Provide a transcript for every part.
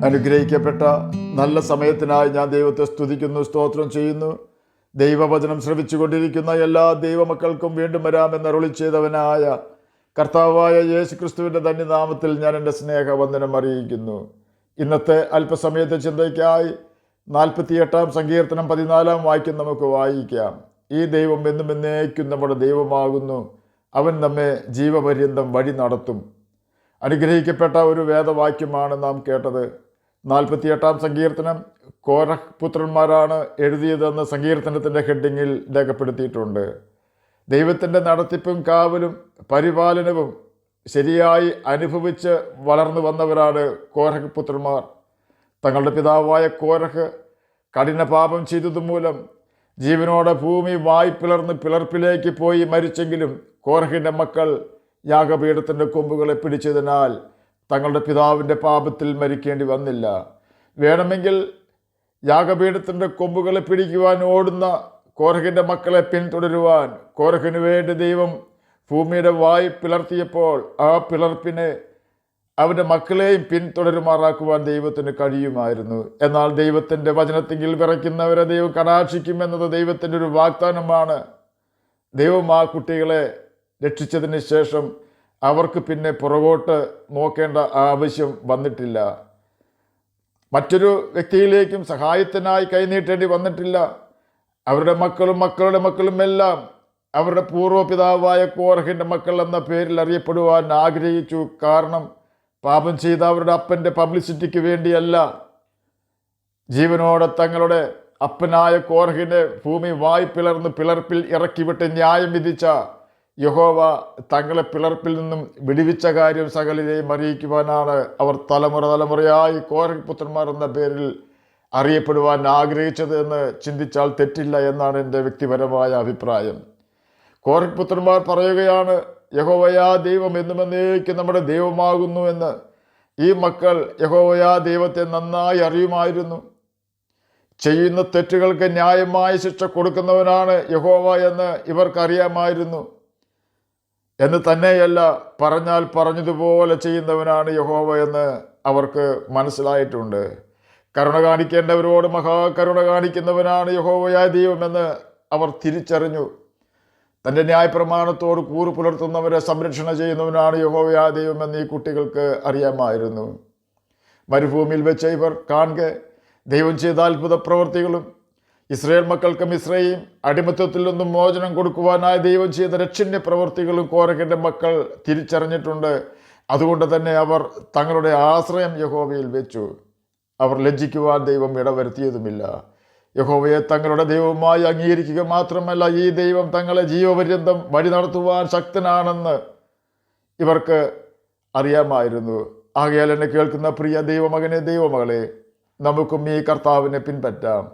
അനുഗ്രഹിക്കപ്പെട്ട നല്ല സമയത്തിനായി ഞാൻ ദൈവത്തെ സ്തുതിക്കുന്നു, സ്തോത്രം ചെയ്യുന്നു. ദൈവവചനം ശ്രവിച്ചുകൊണ്ടിരിക്കുന്ന എല്ലാ ദൈവമക്കൾക്കും വീണ്ടും വരാമെന്ന് അരുളി ചെയ്തവനായ കർത്താവായ യേശു ക്രിസ്തുവിൻ്റെ ധന്യനാമത്തിൽ ഞാൻ എൻ്റെ സ്നേഹവന്ദനം അറിയിക്കുന്നു. ഇന്നത്തെ അല്പസമയത്തെ ചിന്തയ്ക്കായി 48 സങ്കീർത്തനം 14 വാക്യം നമുക്ക് വായിക്കാം. ഈ ദൈവം എന്നും എന്നേക്കും നമ്മുടെ ദൈവമാകുന്നു, അവൻ നമ്മെ ജീവപര്യന്തം വഴി നടത്തും. അനുഗ്രഹിക്കപ്പെട്ട ഒരു വേദവാക്യമാണ് നാം കേട്ടത്. 48 സങ്കീർത്തനം കോരഹ് പുത്രന്മാരാണ് എഴുതിയതെന്ന് സങ്കീർത്തനത്തിൻ്റെ ഹെഡിങ്ങിൽ രേഖപ്പെടുത്തിയിട്ടുണ്ട്. ദൈവത്തിൻ്റെ നടത്തിപ്പും കാവലും പരിപാലനവും ശരിയായി അനുഭവിച്ച് വളർന്നു വന്നവരാണ് കോരഹ് പുത്രന്മാർ. തങ്ങളുടെ പിതാവായ കോരഹ് കഠിന പാപം ചെയ്തതുമൂലം ജീവനോടെ ഭൂമി വായ്പിളർന്ന് പിളർപ്പിലേക്ക് പോയി മരിച്ചെങ്കിലും കോരഹിൻ്റെ മക്കൾ യാഗപീഠത്തിൻ്റെ കൊമ്പുകളെ പിടിച്ചതിനാൽ തങ്ങളുടെ പിതാവിൻ്റെ പാപത്തിൽ മരിക്കേണ്ടി വന്നില്ല. വേണമെങ്കിൽ യാഗപീഠത്തിൻ്റെ കൊമ്പുകളെ പിടിക്കുവാൻ ഓടുന്ന കോരഹിൻ്റെ മക്കളെ പിന്തുടരുവാൻ കോരഹിന് വേണ്ടി ദൈവം ഭൂമിയുടെ വായ് പിളർത്തിയപ്പോൾ ആ പിളർപ്പിനെ അവൻ്റെ മക്കളെയും പിന്തുടരുമാറാക്കുവാൻ ദൈവത്തിന് കഴിയുമായിരുന്നു. എന്നാൽ ദൈവത്തിൻ്റെ വചനത്തിങ്കിൽ വിറയ്ക്കുന്നവരെ ദൈവം കടാക്ഷിക്കുമെന്നത് ദൈവത്തിൻ്റെ ഒരു വാഗ്ദാനമാണ്. ദൈവം ആ കുട്ടികളെ രക്ഷിച്ചതിന് ശേഷം അവർക്ക് പിന്നെ പുറകോട്ട് നോക്കേണ്ട ആവശ്യം വന്നിട്ടില്ല. മറ്റൊരു വ്യക്തിയിലേക്കും സഹായത്തിനായി കൈനീട്ടേണ്ടി വന്നിട്ടില്ല. അവരുടെ മക്കളും മക്കളുടെ മക്കളും എല്ലാം അവരുടെ പൂർവ്വപിതാവായ കോരഹിൻ്റെ മക്കൾ എന്ന പേരിൽ അറിയപ്പെടുവാൻ ആഗ്രഹിച്ചു. കാരണം പാപം ചെയ്ത അവരുടെ അപ്പൻ്റെ പബ്ലിസിറ്റിക്ക് വേണ്ടിയല്ല. ജീവനോടെ തങ്ങളുടെ അപ്പനായ കോരഹിനെ ഭൂമി വായ് പിളർന്ന് പിളർപ്പിൽ ഇറക്കിവിട്ട് ന്യായം വിധിച്ച യഹോവ തങ്ങളെ പിളർപ്പിൽ നിന്നും വിടുവിച്ച കാര്യം സകലരെയും അറിയിക്കുവാനാണ് അവർ തലമുറയായി കോരഹ് പുത്രന്മാർ എന്ന പേരിൽ അറിയപ്പെടുവാൻ ആഗ്രഹിച്ചത് എന്ന് ചിന്തിച്ചാൽ തെറ്റില്ല എന്നാണ് എൻ്റെ വ്യക്തിപരമായ അഭിപ്രായം. കോരഹ് പുത്രന്മാർ പറയുകയാണ്, യഹോവയാ ദൈവം എന്നും എന്നേക്കും നമ്മുടെ ദൈവമാകുന്നു എന്ന്. ഈ മക്കൾ യഹോവയാ ദൈവത്തെ നന്നായി അറിയുമായിരുന്നു. ചെയ്യുന്ന തെറ്റുകൾക്ക് ന്യായമായ ശിക്ഷ കൊടുക്കുന്നവനാണ് യഹോവ എന്ന് ഇവർക്കറിയാമായിരുന്നു. എന്ന് തന്നെയല്ല, പറഞ്ഞാൽ പറഞ്ഞതുപോലെ ചെയ്യുന്നവനാണ് യഹോവ എന്ന് അവർക്ക് മനസ്സിലായിട്ടുണ്ട്. കരുണ കാണിക്കേണ്ടവരോട് മഹാകരുണ കാണിക്കുന്നവനാണ് യഹോവയായ ദൈവമെന്ന് അവർ തിരിച്ചറിഞ്ഞു. തൻ്റെ ന്യായപ്രമാണത്തോട് കൂറ് പുലർത്തുന്നവരെ സംരക്ഷണ ചെയ്യുന്നവനാണ് യഹോവയായ ദൈവമെന്ന് ഈ കുട്ടികൾക്ക് അറിയാമായിരുന്നു. മരുഭൂമിയിൽ വെച്ച് ഇവർ കാണെ ദൈവം ചെയ്ത അത്ഭുത പ്രവൃത്തികളും ഇസ്രായേൽ മക്കൾക്ക് മിസ്രയീം അടിമത്തത്തിൽ നിന്നും മോചനം കൊടുക്കുവാനായി ദൈവം ചെയ്ത രക്ഷണ്യ പ്രവൃത്തികളും കോരഹിൻ്റെ മക്കൾ തിരിച്ചറിഞ്ഞിട്ടുണ്ട്. അതുകൊണ്ട് തന്നെ അവർ തങ്ങളുടെ ആശ്രയം യഹോവയിൽ വെച്ചു. അവർ ലജ്ജിക്കുവാൻ ദൈവം ഇടവരുത്തിയതുമില്ല. യഹോവയെ തങ്ങളുടെ ദൈവമായി അംഗീകരിക്കുക മാത്രമല്ല, ഈ ദൈവം തങ്ങളെ ജീവപര്യന്തം വഴി നടത്തുവാൻ ശക്തനാണെന്ന് ഇവർക്ക് അറിയാമായിരുന്നു. ആകയാൽ എന്നെ കേൾക്കുന്ന പ്രിയ ദൈവമകനെ, ദൈവമകളെ, നമുക്കും ഈ കർത്താവിനെ പിൻപറ്റാം.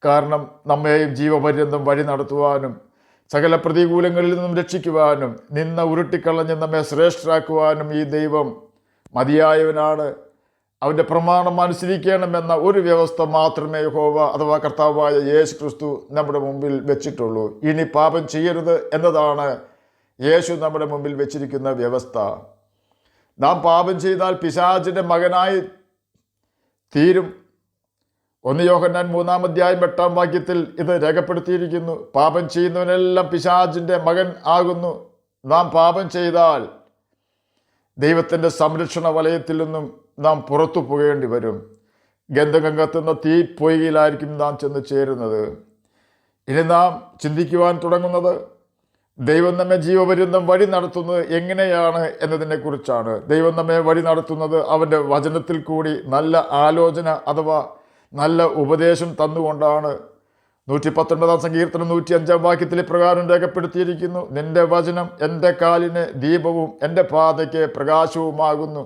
കാരണം നമ്മെയും ജീവപര്യന്തം വഴി നടത്തുവാനും സകല പ്രതികൂലങ്ങളിൽ നിന്നും രക്ഷിക്കുവാനും നിന്ന ഉരുട്ടിക്കളഞ്ഞ് നമ്മെ ശ്രേഷ്ഠരാക്കുവാനും ഈ ദൈവം മതിയായവനാണ്. അവൻ്റെ പ്രമാണം അനുസരിക്കണമെന്ന ഒരു വ്യവസ്ഥ മാത്രമേ യഹോവ അഥവാ കർത്താവായ യേശു ക്രിസ്തു നമ്മുടെ മുമ്പിൽ വെച്ചിട്ടുള്ളൂ. ഇനി പാപം ചെയ്യരുത് എന്നതാണ് യേശു നമ്മുടെ മുമ്പിൽ വെച്ചിരിക്കുന്ന വ്യവസ്ഥ. നാം പാപം ചെയ്താൽ പിശാചിൻ്റെ മകനായി തീരും. 1 യോഹന്നാൻ 3 വാക്യത്തിൽ ഇത് രേഖപ്പെടുത്തിയിരിക്കുന്നു. പാപം ചെയ്യുന്നവനെല്ലാം പിശാചിൻ്റെ മകൻ ആകുന്നു. നാം പാപം ചെയ്താൽ ദൈവത്തിൻ്റെ സംരക്ഷണ വലയത്തിൽ നിന്നും നാം പുറത്തു പോകേണ്ടി വരും. ഗന്ധകം കത്തുന്ന തീ പൊയ്കയിലായിരിക്കും നാം ചെന്ന് ചേരുന്നത്. ഇനി നാം ചിന്തിക്കുവാൻ തുടങ്ങുന്നത് ദൈവം നമ്മെ ജീവപര്യന്തം വഴി നടത്തുന്നത് എങ്ങനെയാണ് എന്നതിനെക്കുറിച്ചാണ്. ദൈവം നമ്മെ വഴി നടത്തുന്നത് അവൻ്റെ വചനത്തിൽ കൂടി നല്ല ആലോചന അഥവാ നല്ല ഉപദേശം തന്നുകൊണ്ടാണ്. 119 സങ്കീർത്തനം 105 വാക്യത്തിൽ പ്രകാരം രേഖപ്പെടുത്തിയിരിക്കുന്നു, നിന്റെ വചനം എൻ്റെ കാലിന് ദീപവും എൻ്റെ പാതയ്ക്ക് പ്രകാശവുമാകുന്നു.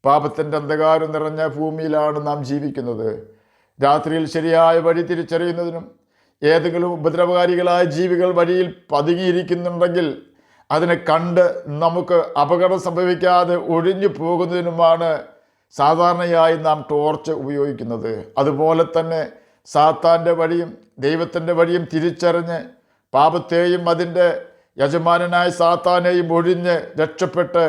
പാപത്തിൻ്റെ അന്ധകാരം നിറഞ്ഞ ഭൂമിയിലാണ് നാം ജീവിക്കുന്നത്. രാത്രിയിൽ ശരിയായ വഴി തിരിച്ചറിയുന്നതിനും ഏതെങ്കിലും ഉപദ്രവകാരികളായ ജീവികൾ വഴിയിൽ പതുങ്ങിയിരിക്കുന്നുണ്ടെങ്കിൽ അതിനെ കണ്ട് നമുക്ക് അപകടം സംഭവിക്കാതെ ഒഴിഞ്ഞു പോകുന്നതിനുമാണ് സാധാരണയായി നാം ടോർച്ച് ഉപയോഗിക്കുന്നത്. അതുപോലെ തന്നെ സാത്താൻ്റെ വഴിയും ദൈവത്തിൻ്റെ വഴിയും തിരിച്ചറിഞ്ഞ് പാപത്തെയും അതിൻ്റെ യജമാനനായ സാത്താനെയും ഒഴിഞ്ഞ് രക്ഷപ്പെട്ട്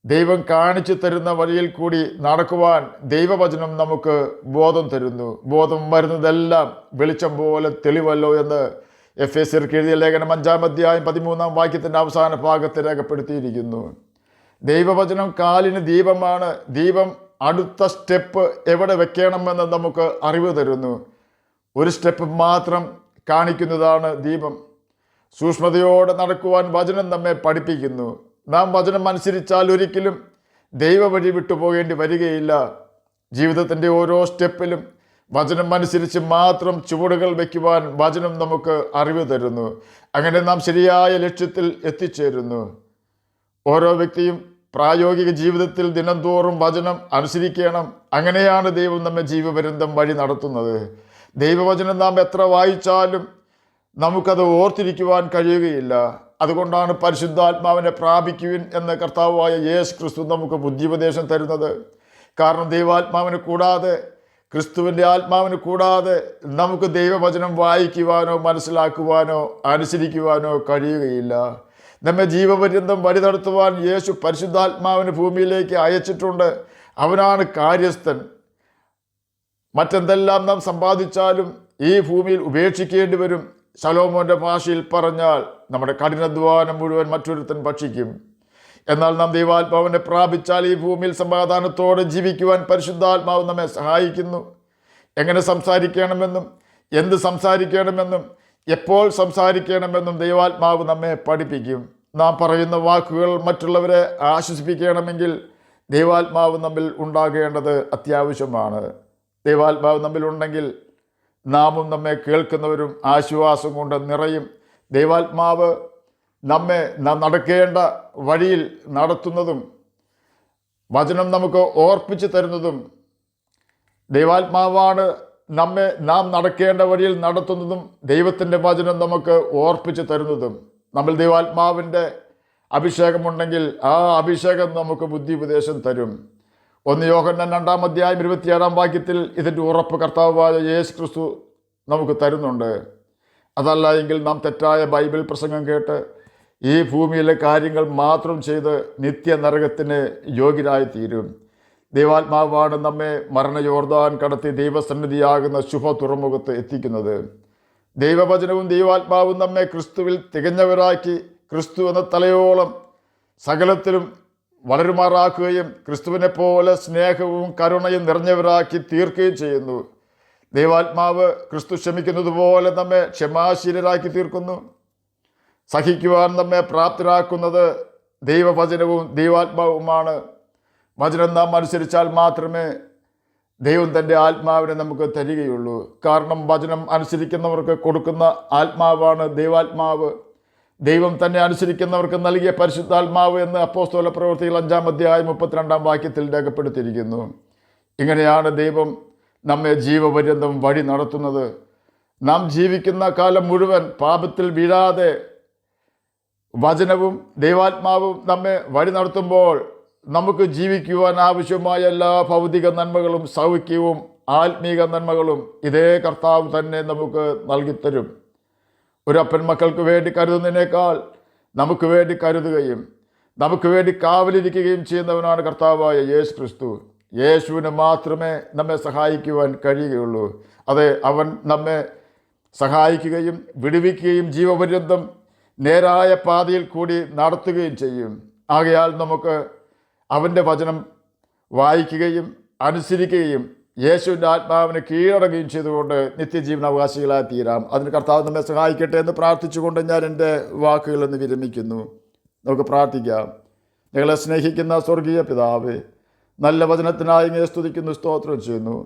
ദൈവം കാണിച്ചു തരുന്ന വഴിയിൽ കൂടി നടക്കുവാൻ ദൈവവചനം നമുക്ക് ബോധം തരുന്നു. ബോധം വരുന്നതെല്ലാം വെളിച്ചം പോലെ തെളിവല്ലോ എന്ന് എഫേസ്യർക്ക് എഴുതിയ ലേഖനം 5-ാം അധ്യായം 13-ാം വാക്യത്തിൻ്റെ അവസാന ഭാഗത്ത് രേഖപ്പെടുത്തിയിരിക്കുന്നു. ദൈവവചനം കാലിന് ദീപമാണ്. ദീപം അടുത്ത സ്റ്റെപ്പ് എവിടെ വെക്കണമെന്ന് നമുക്ക് അറിവ് തരുന്നു. ഒരു സ്റ്റെപ്പ് മാത്രം കാണിക്കുന്നതാണ് ദീപം. സൂക്ഷ്മതയോടെ നടക്കുവാൻ വചനം നമ്മെ പഠിപ്പിക്കുന്നു. നാം വചനം അനുസരിച്ചാൽ ഒരിക്കലും ദൈവ വഴി വിട്ടുപോകേണ്ടി വരികയില്ല. ജീവിതത്തിൻ്റെ ഓരോ സ്റ്റെപ്പിലും വചനം അനുസരിച്ച് മാത്രം ചുവടുകൾ വയ്ക്കുവാൻ വചനം നമുക്ക് അറിവ് തരുന്നു. അങ്ങനെ നാം ശരിയായ ലക്ഷ്യത്തിൽ എത്തിച്ചേരുന്നു. ഓരോ വ്യക്തിയും പ്രായോഗിക ജീവിതത്തിൽ ദിനംതോറും വചനം അനുസരിക്കണം. അങ്ങനെയാണ് ദൈവം നമ്മെ ജീവപര്യന്തം വഴി നടത്തുന്നത്. ദൈവവചനം നാം എത്ര വായിച്ചാലും നമുക്കത് ഓർത്തിരിക്കുവാൻ കഴിയുകയില്ല. അതുകൊണ്ടാണ് പരിശുദ്ധാത്മാവിനെ പ്രാപിക്കുവിൻ എന്ന് കർത്താവായ യേശു ക്രിസ്തു നമുക്ക് ബുദ്ധിപദേശം തരുന്നത്. കാരണം ദൈവാത്മാവിനെ കൂടാതെ, ക്രിസ്തുവിൻ്റെ ആത്മാവിനെ കൂടാതെ നമുക്ക് ദൈവവചനം വായിക്കുവാനോ മനസ്സിലാക്കുവാനോ അനുസരിക്കുവാനോ കഴിയുകയില്ല. നമ്മെ ജീവപര്യന്തം വഴി നടത്തുവാൻ യേശു പരിശുദ്ധാത്മാവിനെ ഭൂമിയിലേക്ക് അയച്ചിട്ടുണ്ട്. അവനാണ് കാര്യസ്ഥൻ. മറ്റെന്തെല്ലാം നാം സമ്പാദിച്ചാലും ഈ ഭൂമിയിൽ ഉപേക്ഷിക്കേണ്ടി വരും. ശലോമോൻ്റെ ഭാഷയിൽ പറഞ്ഞാൽ നമ്മുടെ കഠിനാധ്വാനം മുഴുവൻ മറ്റൊരുത്തൻ ഭക്ഷിക്കും. എന്നാൽ നാം ദൈവാത്മാവിനെ പ്രാപിച്ചാൽ ഈ ഭൂമിയിൽ സമാധാനത്തോടെ ജീവിക്കുവാൻ പരിശുദ്ധാത്മാവ് നമ്മെ സഹായിക്കുന്നു. എങ്ങനെ സംസാരിക്കണമെന്നും എന്ത് സംസാരിക്കണമെന്നും എപ്പോൾ സംസാരിക്കണമെന്നും ദൈവാത്മാവ് നമ്മെ പഠിപ്പിക്കും. നാം പറയുന്ന വാക്കുകൾ മറ്റുള്ളവരെ ആശ്വസിപ്പിക്കണമെങ്കിൽ ദൈവാത്മാവ് നമ്മിൽ ഉണ്ടാകേണ്ടത് അത്യാവശ്യമാണ്. ദൈവാത്മാവ് നമ്മിലുണ്ടെങ്കിൽ നാമും നമ്മെ കേൾക്കുന്നവരും ആശ്വാസം കൊണ്ട് നിറയും. ദൈവാത്മാവ് നമ്മെ നാം നടക്കേണ്ട വഴിയിൽ നടത്തുന്നതും വചനം നമുക്ക് ഓർപ്പിച്ചു തരുന്നതും, ദൈവാത്മാവാണ് നാം നടക്കേണ്ട വഴിയിൽ നടത്തുന്നതും ദൈവത്തിൻ്റെ വചനം നമുക്ക് ഓർപ്പിച്ചു തരുന്നതും. നമ്മൾ ദൈവാത്മാവിൻ്റെ അഭിഷേകമുണ്ടെങ്കിൽ ആ അഭിഷേകം നമുക്ക് ബുദ്ധി ഉപദേശം തരും. 1 യോഹന്നാൻ 2-ാം അധ്യായം 27-ാം വാക്യത്തിൽ ഇതിൻ്റെ ഉറപ്പ് കർത്താവായ യേശു ക്രിസ്തു നമുക്ക് തരുന്നുണ്ട്. അതല്ല എങ്കിൽ നാം തെറ്റായ ബൈബിൾ പ്രസംഗം കേട്ട് ഈ ഭൂമിയിലെ കാര്യങ്ങൾ മാത്രം ചെയ്ത് നിത്യനരകത്തിന് യോഗ്യരായി തീരും. ദൈവാത്മാവാണ് നമ്മെ മരണ യോർദാൻ കടത്തി ദൈവസന്നിധിയാകുന്ന ശുഭ തുറമുഖത്ത് എത്തിക്കുന്നത്. ദൈവവചനവും ദൈവാത്മാവും നമ്മെ ക്രിസ്തുവിൽ തികഞ്ഞവരാക്കി ക്രിസ്തു എന്ന തലയോളം സകലത്തിലും വളരുമാറാക്കുകയും ക്രിസ്തുവിനെ പോലെ സ്നേഹവും കരുണയും നിറഞ്ഞവരാക്കി തീർക്കുകയും ചെയ്യുന്നു. ദൈവാത്മാവ് ക്രിസ്തു ക്ഷമിക്കുന്നത് പോലെ നമ്മെ ക്ഷമാശീലരാക്കി തീർക്കുന്നു. സഹിക്കുവാൻ നമ്മെ പ്രാപ്തരാക്കുന്നത് ദൈവവചനവും ദൈവാത്മാവുമാണ്. വചനം നാം അനുസരിച്ചാൽ മാത്രമേ ദൈവം തൻ്റെ ആത്മാവിനെ നമുക്ക് തരികയുള്ളൂ. കാരണം വചനം അനുസരിക്കുന്നവർക്ക് കൊടുക്കുന്ന ആത്മാവാണ് ദൈവാത്മാവ്. ദൈവം തന്നെ അനുസരിക്കുന്നവർക്ക് നൽകിയ പരിശുദ്ധാത്മാവ് എന്ന് അപ്പോസ്തല പ്രവൃത്തികൾ 5-ാം അധ്യായം 32-ാം വാക്യത്തിൽ രേഖപ്പെടുത്തിയിരിക്കുന്നു. ഇങ്ങനെയാണ് ദൈവം നമ്മെ ജീവപര്യന്തം വഴി നടത്തുന്നത്. നാം ജീവിക്കുന്ന കാലം മുഴുവൻ പാപത്തിൽ വീഴാതെ വചനവും ദൈവാത്മാവും നമ്മെ വഴി നടത്തുമ്പോൾ നമുക്ക് ജീവിക്കുവാൻ ആവശ്യമായ എല്ലാ ഭൗതിക നന്മകളും സൗഖ്യവും ആത്മീക നന്മകളും ഇതേ കർത്താവ് തന്നെ നമുക്ക് നൽകിത്തരും. ഒരപ്പൻ മക്കൾക്ക് വേണ്ടി കരുതുന്നതിനേക്കാൾ നമുക്ക് വേണ്ടി കരുതുകയും നമുക്ക് വേണ്ടി കാവലിരിക്കുകയും ചെയ്യുന്നവനാണ് കർത്താവായ യേശു ക്രിസ്തു. യേശുവിന് മാത്രമേ നമ്മെ സഹായിക്കുവാൻ കഴിയുകയുള്ളൂ. അതെ, അവൻ നമ്മെ സഹായിക്കുകയും വിടുവിക്കുകയും ജീവപര്യന്തം നേരായ പാതയിൽ കൂടി നടത്തുകയും ചെയ്യും. ആകയാൽ നമുക്ക് അവൻ്റെ വചനം വായിക്കുകയും അനുസരിക്കുകയും യേശുവിൻ്റെ ആത്മാവിനെ കീഴടങ്ങുകയും ചെയ്തുകൊണ്ട് നിത്യജീവന അവകാശികളായി തീരാം. അതിന് കർത്താവ് നമ്മെ സഹായിക്കട്ടെ എന്ന് പ്രാർത്ഥിച്ചുകൊണ്ട് ഞാൻ എൻ്റെ വാക്കുകളെന്ന് വിരമിക്കുന്നു. നമുക്ക് പ്രാർത്ഥിക്കാം. ഞങ്ങളെ സ്നേഹിക്കുന്ന സ്വർഗീയ പിതാവേ, നല്ല വചനത്തിനായി അങ്ങയെ സ്തുതിക്കുന്നു, സ്തോത്രം ചെയ്യുന്നു.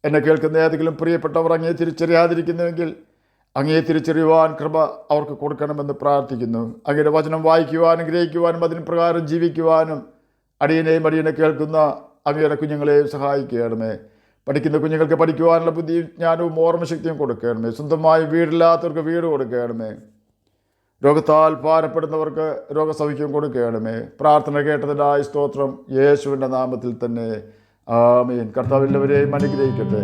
എന്നെ കേൾക്കുന്ന ഏതെങ്കിലും പ്രിയപ്പെട്ടവർ അങ്ങയെ തിരിച്ചറിയാതിരിക്കുന്നുവെങ്കിൽ അങ്ങയെ തിരിച്ചറിയുവാൻ കൃപ അവർക്ക് കൊടുക്കണമെന്ന് പ്രാർത്ഥിക്കുന്നു. അങ്ങയുടെ വചനം വായിക്കുവാനും ഗ്രഹിക്കുവാനും അതിന് പ്രകാരം ജീവിക്കുവാനും അടിയനെ കേൾക്കുന്ന അങ്ങയുടെ കുഞ്ഞുങ്ങളെയും സഹായിക്കണമേ. പഠിക്കുന്ന കുഞ്ഞുങ്ങൾക്ക് പഠിക്കുവാനുള്ള ബുദ്ധിയും ജ്ഞാനവും ഓർമ്മശക്തിയും കൊടുക്കണമേ. സ്വന്തമായി വീടില്ലാത്തവർക്ക് വീട് കൊടുക്കണമേ. രോഗത്താൽ ഭാരപ്പെടുന്നവർക്ക് രോഗസൗഖ്യം കൊടുക്കണമേ. പ്രാർത്ഥന കേട്ടതിനായി സ്തോത്രം. യേശുവിൻ്റെ നാമത്തിൽ തന്നെ ആമേൻ. കർത്താവ് എല്ലാവരെയും അനുഗ്രഹിക്കട്ടെ.